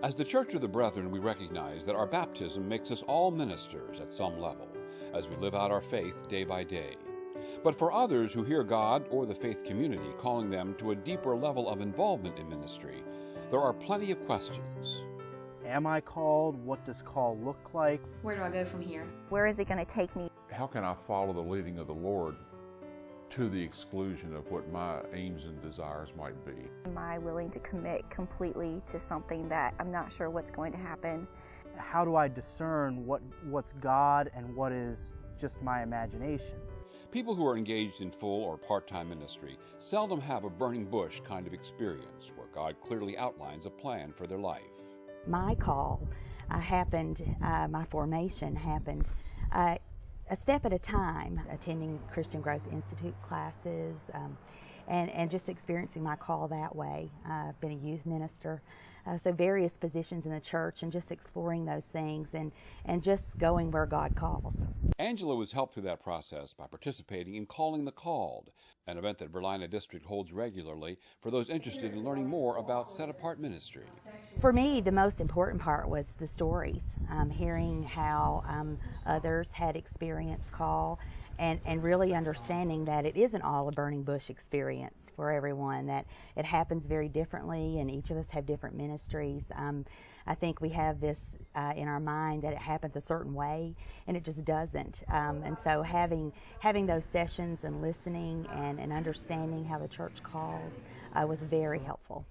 As the Church of the Brethren, we recognize that our baptism makes us all ministers at some level, as we live out our faith day by day. But for others who hear God or the faith community calling them to a deeper level of involvement in ministry, there are plenty of questions. Am I called? What does call look like? Where do I go from here? Where is it going to take me? How can I follow the leading of the Lord to the exclusion of what my aims and desires might be? Am I willing to commit completely to something that I'm not sure what's going to happen? How do I discern what's God and what is just my imagination? People who are engaged in full or part-time ministry seldom have a burning bush kind of experience where God clearly outlines a plan for their life. My call my formation happened a step at a time, attending Christian Growth Institute classes and just experiencing my call that way. I've been a youth minister, so various positions in the church and just exploring those things and just going where God calls. Angela was helped through that process by participating in Calling the Called, an event that Virlina District holds regularly for those interested in learning more about set-apart ministry. For me, the most important part was the stories, hearing how others had experienced call and really understanding that it isn't all a burning bush experience for everyone, that it happens very differently and each of us have different ministries. I think we have this in our mind that it happens a certain way, and it just doesn't. And so having those sessions and listening and understanding how the church calls was very helpful.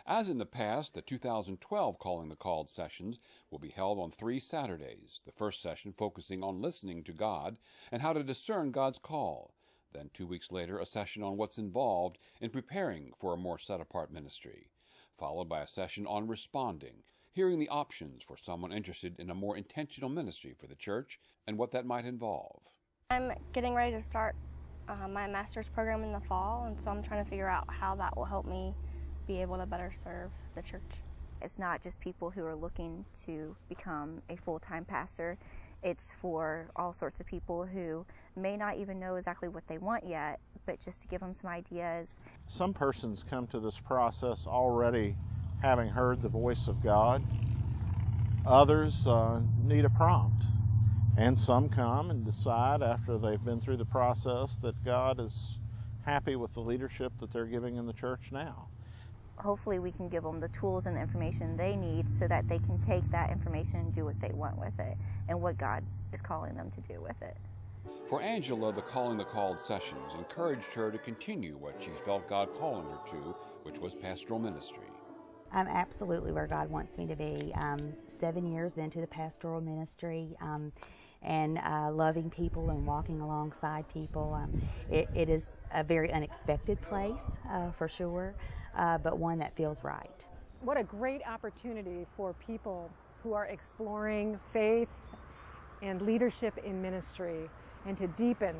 As in the past, the 2012 Calling the Called sessions will be held on 3 Saturdays, the first session focusing on listening to God and how to discern God's call. Then 2 weeks later, a session on what's involved in preparing for a more set-apart ministry, followed by a session on responding, hearing the options for someone interested in a more intentional ministry for the church and what that might involve. I'm getting ready to start my master's program in the fall, and so I'm trying to figure out how that will help me be able to better serve the church. It's not just people who are looking to become a full-time pastor. It's for all sorts of people who may not even know exactly what they want yet, but just to give them some ideas. Some persons come to this process already having heard the voice of God. Others need a prompt. And some come and decide after they've been through the process that God is happy with the leadership that they're giving in the church now. Hopefully we can give them the tools and the information they need so that they can take that information and do what they want with it and what God is calling them to do with it. For Angela, the Calling the Called sessions encouraged her to continue what she felt God calling her to, which was pastoral ministry. I'm absolutely where God wants me to be. 7 years into the pastoral ministry and loving people and walking alongside people. It is a very unexpected place for sure, but one that feels right. What a great opportunity for people who are exploring faith and leadership in ministry and to deepen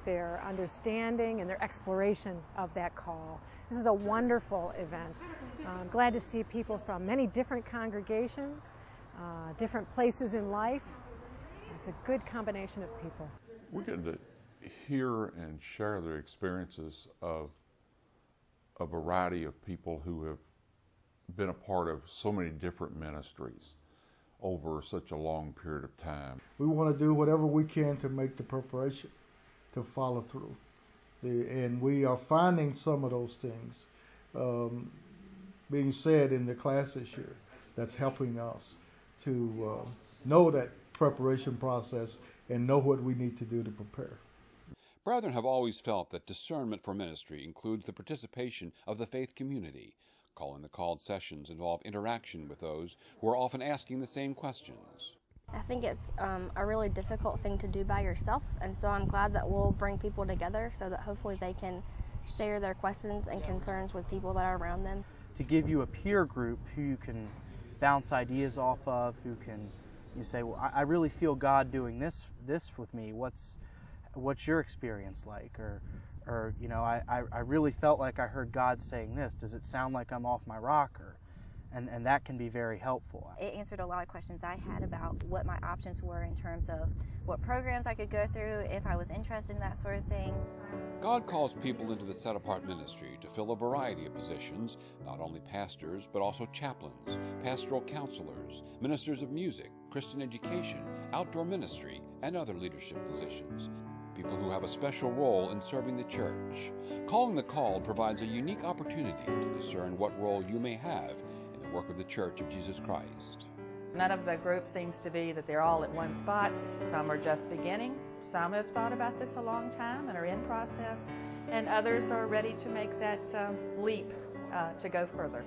their understanding and their exploration of that call. This is a wonderful event. I'm glad to see people from many different congregations, different places in life. It's a good combination of people. We're getting to hear and share their experiences of a variety of people who have been a part of so many different ministries over such a long period of time. We want to do whatever we can to make the preparation to follow through. And we are finding some of those things being said in the class this year that's helping us to know that preparation process and know what we need to do to prepare. Brethren have always felt that discernment for ministry includes the participation of the faith community. Calling the Called sessions involve interaction with those who are often asking the same questions. I think it's a really difficult thing to do by yourself, and so I'm glad that we'll bring people together so that hopefully they can share their questions and concerns with people that are around them. To give you a peer group who you can bounce ideas off of, who can you say, well, I really feel God doing this with me. What's your experience like? Or you know, I really felt like I heard God saying this. Does it sound like I'm off my rocker? and that can be very helpful. It answered a lot of questions I had about what my options were in terms of what programs I could go through if I was interested in that sort of thing. God calls people into the set-apart ministry to fill a variety of positions, not only pastors, but also chaplains, pastoral counselors, ministers of music, Christian education, outdoor ministry, and other leadership positions. People who have a special role in serving the church. Calling the Called provides a unique opportunity to discern what role you may have in the work of the Church of Jesus Christ. None of the group seems to be that they're all at one spot. Some are just beginning. Some have thought about this a long time and are in process. And others are ready to make that leap to go further.